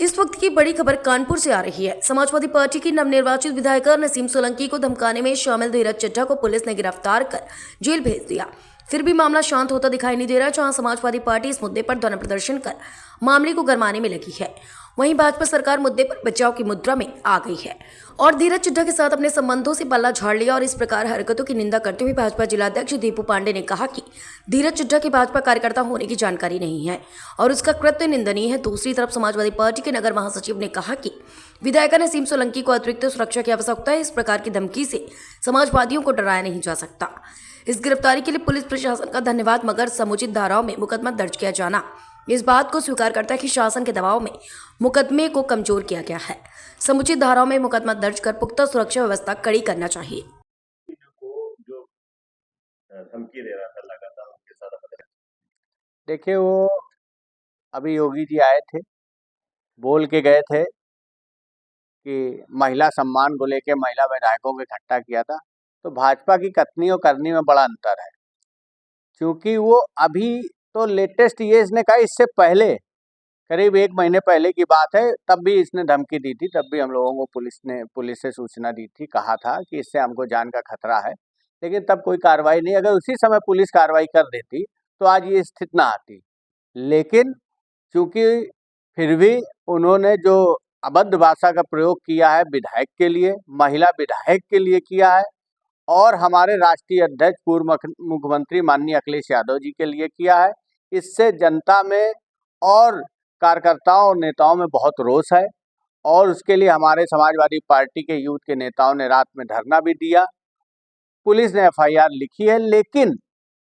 इस वक्त की बड़ी खबर कानपुर से आ रही है। समाजवादी पार्टी की नवनिर्वाचित विधायक नसीम सोलंकी को धमकाने में शामिल धीरज चड्ढा को पुलिस ने गिरफ्तार कर जेल भेज दिया। फिर भी मामला शांत होता दिखाई नहीं दे रहा, जहां समाजवादी पार्टी इस मुद्दे पर धरना प्रदर्शन कर मामले को गरमाने में लगी है। वहीं भाजपा सरकार मुद्दे पर बचाव की मुद्रा में आ गई है और धीरज चड्ढा के साथ अपने संबंधों से पल्ला झाड़ लिया। और इस प्रकार हरकतों की निंदा करते हुए भाजपा जिलाध्यक्ष दीपू पांडे ने कहा कि धीरज चड्ढा के भाजपा कार्यकर्ता होने की जानकारी नहीं है और उसका कृत्य निंदनीय है। दूसरी तरफ समाजवादी पार्टी के नगर महासचिव ने कहा कि विधायक नसीम सोलंकी को अतिरिक्त सुरक्षा की आवश्यकता है। इस प्रकार की धमकी से समाजवादियों को डराया नहीं जा सकता। इस गिरफ्तारी के लिए पुलिस प्रशासन का धन्यवाद, मगर समुचित धाराओं में मुकदमा दर्ज किया जाना इस बात को स्वीकार करता है कि शासन के दबाव में मुकदमे को कमजोर किया गया है। समुचित धाराओं में मुकदमा दर्ज कर पुख्ता सुरक्षा व्यवस्था कड़ी करना चाहिए। जो धमकी दे रहा था लगातार उनके साथ देखिए, वो अभी योगी जी आए थे, बोल के गए थे कि महिला सम्मान को लेके महिला विधायकों को इकट्ठा किया था। तो भाजपा की कथनी और करनी में बड़ा अंतर है, क्योंकि वो अभी तो लेटेस्ट ये इसने कहा, इससे पहले करीब 1 महीने पहले की बात है, तब भी इसने धमकी दी थी। तब भी हम लोगों को पुलिस से सूचना दी थी, कहा था कि इससे हमको जान का खतरा है, लेकिन तब कोई कार्रवाई नहीं। अगर उसी समय पुलिस कार्रवाई कर देती तो आज ये स्थिति ना आती। लेकिन चूंकि फिर भी उन्होंने जो अभद्र भाषा का प्रयोग किया है विधायक के लिए, महिला विधायक के लिए किया है, और हमारे राष्ट्रीय अध्यक्ष पूर्व मुख्यमंत्री माननीय अखिलेश यादव जी के लिए किया है, इससे जनता में और कार्यकर्ताओं और नेताओं में बहुत रोष है। और उसके लिए हमारे समाजवादी पार्टी के यूथ के नेताओं ने रात में धरना भी दिया। पुलिस ने एफआईआर लिखी है, लेकिन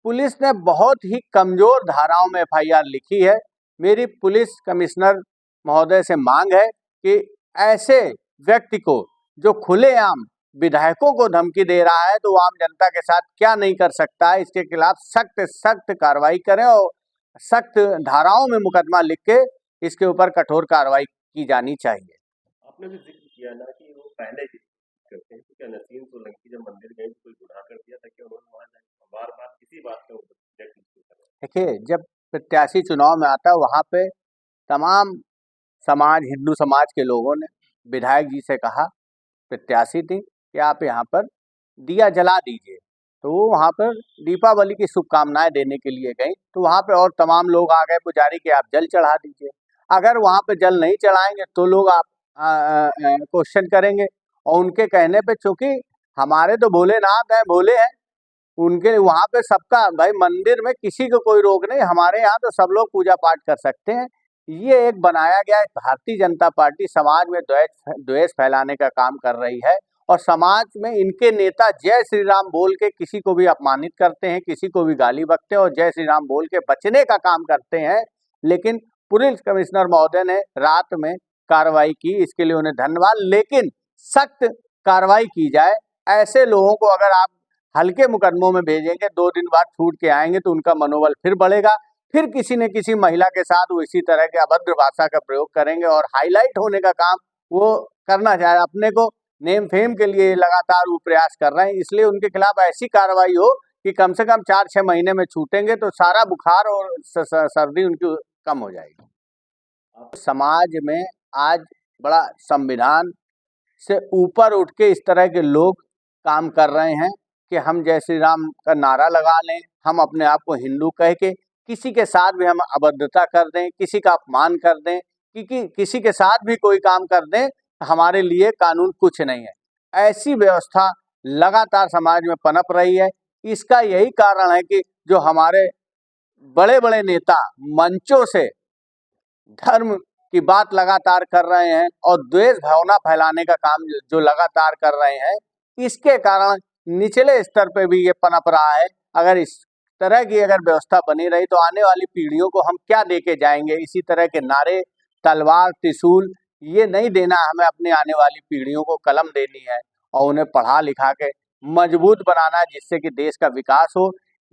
पुलिस ने बहुत ही कमजोर धाराओं में एफआईआर लिखी है। मेरी पुलिस कमिश्नर महोदय से मांग है कि ऐसे व्यक्ति को जो खुलेआम विधायकों को धमकी दे रहा है, तो आम जनता के साथ क्या नहीं कर सकता है, इसके खिलाफ सख्त कार्रवाई करें और सख्त धाराओं में मुकदमा लिख के इसके ऊपर कठोर कार्रवाई की जानी चाहिए। आपने भी जिक्र किया ना कि वो पहले ही करते हैं, क्या नसीम सोलंकी जब मंदिर गए कोई गुनाह कर दिया था कि उन्होंने वहां बार-बार किसी बात का ऑब्जेक्ट क्यों कर रहे? देखिए, जब प्रत्याशी चुनाव में आता है, वहाँ पे तमाम समाज, हिंदू समाज के लोगों ने विधायक जी से कहा, प्रत्याशी थी, कि आप यहाँ पर दिया जला दीजिए। तो वो वहाँ पर दीपावली की शुभकामनाएं देने के लिए गई, तो वहाँ पे और तमाम लोग आ गए पुजारी के आप जल चढ़ा दीजिए। अगर वहाँ पे जल नहीं चढ़ाएंगे तो लोग आप क्वेश्चन करेंगे। और उनके कहने पे, चूंकि हमारे तो भोलेनाथ हैं, भोले हैं, उनके वहाँ पे सबका भाई, मंदिर में किसी को कोई रोक नहीं, हमारे यहाँ तो सब लोग पूजा पाठ कर सकते हैं। ये एक बनाया गया भारतीय जनता पार्टी समाज में द्वेष फैलाने का काम कर रही है, और समाज में इनके नेता जय श्री राम बोल के किसी को भी अपमानित करते हैं, किसी को भी गाली बकते हैं और जय श्री राम बोल के बचने का काम करते हैं। लेकिन पुलिस कमिश्नर महोदय ने रात में कार्रवाई की, इसके लिए उन्हें धन्यवाद। लेकिन सख्त कार्रवाई की जाए। ऐसे लोगों को अगर आप हल्के मुकदमों में भेजेंगे, 2 दिन बाद छूट के आएंगे, तो उनका मनोबल फिर बढ़ेगा। फिर किसी न किसी महिला के साथ वो इसी तरह के अभद्र भाषा का प्रयोग करेंगे और हाईलाइट होने का काम वो करना चाहे। अपने को नेम फेम के लिए लगातार वो प्रयास कर रहे हैं, इसलिए उनके खिलाफ ऐसी कार्रवाई हो कि कम से कम 4-6 महीने में छूटेंगे, तो सारा बुखार और सर्दी उनकी कम हो जाएगी। समाज में आज बड़ा संविधान से ऊपर उठ के इस तरह के लोग काम कर रहे हैं कि हम जय श्री राम का नारा लगा लें, हम अपने आप को हिंदू कह के किसी के साथ भी हम अभद्रता कर दें, किसी का अपमान कर दें, किसी के साथ भी कोई काम कर दें, हमारे लिए कानून कुछ नहीं है। ऐसी व्यवस्था लगातार समाज में पनप रही है। इसका यही कारण है कि जो हमारे बड़े बड़े नेता मंचों से धर्म की बात लगातार कर रहे हैं और द्वेष भावना फैलाने का काम जो लगातार कर रहे हैं, इसके कारण निचले स्तर पे भी ये पनप रहा है। अगर इस तरह की अगर व्यवस्था बनी रही तो आने वाली पीढ़ियों को हम क्या देके जाएंगे? इसी तरह के नारे, तलवार, त्रिशूल, ये नहीं देना। हमें अपने आने वाली पीढ़ियों को कलम देनी है और उन्हें पढ़ा लिखा के मजबूत बनाना है, जिससे कि देश का विकास हो।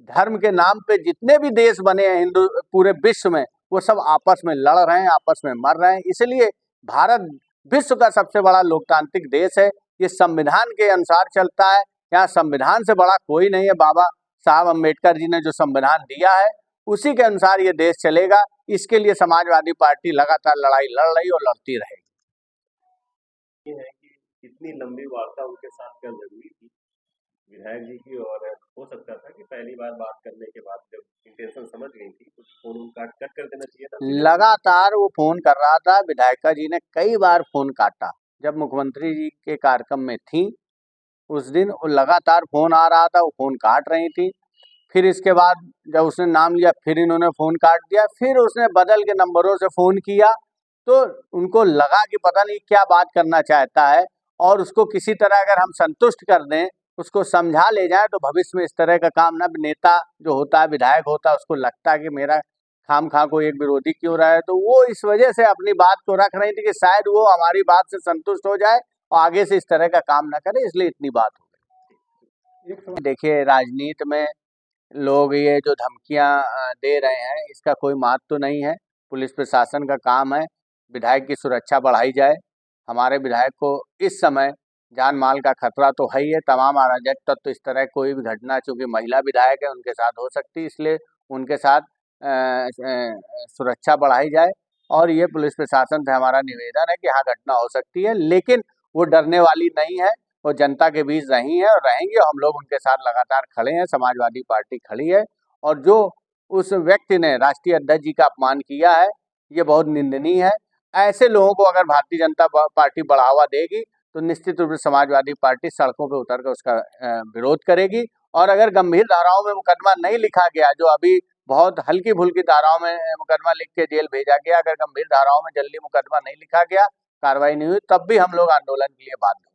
धर्म के नाम पे जितने भी देश बने हैं हिंदू पूरे विश्व में, वो सब आपस में लड़ रहे हैं, आपस में मर रहे हैं। इसलिए भारत विश्व का सबसे बड़ा लोकतांत्रिक देश है। ये संविधान के अनुसार चलता है। यहाँ संविधान से बड़ा कोई नहीं है। बाबा साहब अम्बेडकर जी ने जो संविधान दिया है, उसी के अनुसार ये देश चलेगा। इसके लिए समाजवादी पार्टी लगातार लड़ाई लड़ रही और लड़ती रहेगी। ये है कि इतनी लंबी वार्ता उनके साथ क्या जरूरी थी विधायक जी की, और हो सकता था कि पहली बार बात करने के बाद जब इंटेंशन समझ गई थी तो फोन कट कर देना चाहिए था सीधे। लगातार वो फोन कर रहा था, विधायिका जी ने कई बार फोन काटा। जब मुख्यमंत्री जी के कार्यक्रम में थी उस दिन वो लगातार फोन आ रहा था, वो फोन काट रही थी। फिर इसके बाद जब उसने नाम लिया फिर इन्होंने फोन काट दिया, फिर उसने बदल के नंबरों से फोन किया। तो उनको लगा कि पता नहीं क्या बात करना चाहता है, और उसको किसी तरह अगर हम संतुष्ट कर दें, उसको समझा ले जाएं, तो भविष्य में इस तरह का काम ना, नेता जो होता है, विधायक होता है, उसको लगता है कि मेरा खामखा कोई एक विरोधी क्यों रहा है। तो वो इस वजह से अपनी बात को रख रही थी कि शायद वो हमारी बात से संतुष्ट हो जाए और आगे से इस तरह का काम ना करे, इसलिए इतनी बात हो गई। देखिए, राजनीति में लोग ये जो धमकियां दे रहे हैं, इसका कोई महत्व तो नहीं है। पुलिस प्रशासन का काम है विधायक की सुरक्षा बढ़ाई जाए। हमारे विधायक को इस समय जान माल का खतरा तो है ही है। तमाम अराजक तत्व तो इस तरह कोई भी घटना, चूंकि महिला विधायक है, उनके साथ हो सकती है, इसलिए उनके साथ सुरक्षा बढ़ाई जाए। और ये पुलिस प्रशासन से हमारा निवेदन है कि हाँ, घटना हो सकती है, लेकिन वो डरने वाली नहीं है। वो जनता के बीच रही है और रहेंगी, और हम लोग उनके साथ लगातार खड़े हैं। समाजवादी पार्टी खड़ी है, और जो उस व्यक्ति ने राष्ट्रीय अध्यक्ष जी का अपमान किया है, ये बहुत निंदनीय है। ऐसे लोगों को अगर भारतीय जनता पार्टी बढ़ावा देगी तो निश्चित रूप से समाजवादी पार्टी सड़कों पर उतरकर उसका विरोध करेगी। और अगर गंभीर धाराओं में मुकदमा नहीं लिखा गया, जो अभी बहुत हल्की फुल्की धाराओं में मुकदमा लिख के जेल भेजा गया, अगर गंभीर धाराओं में जल्दी मुकदमा नहीं लिखा गया, कार्रवाई नहीं हुई, तब भी हम लोग आंदोलन के लिए बाध्य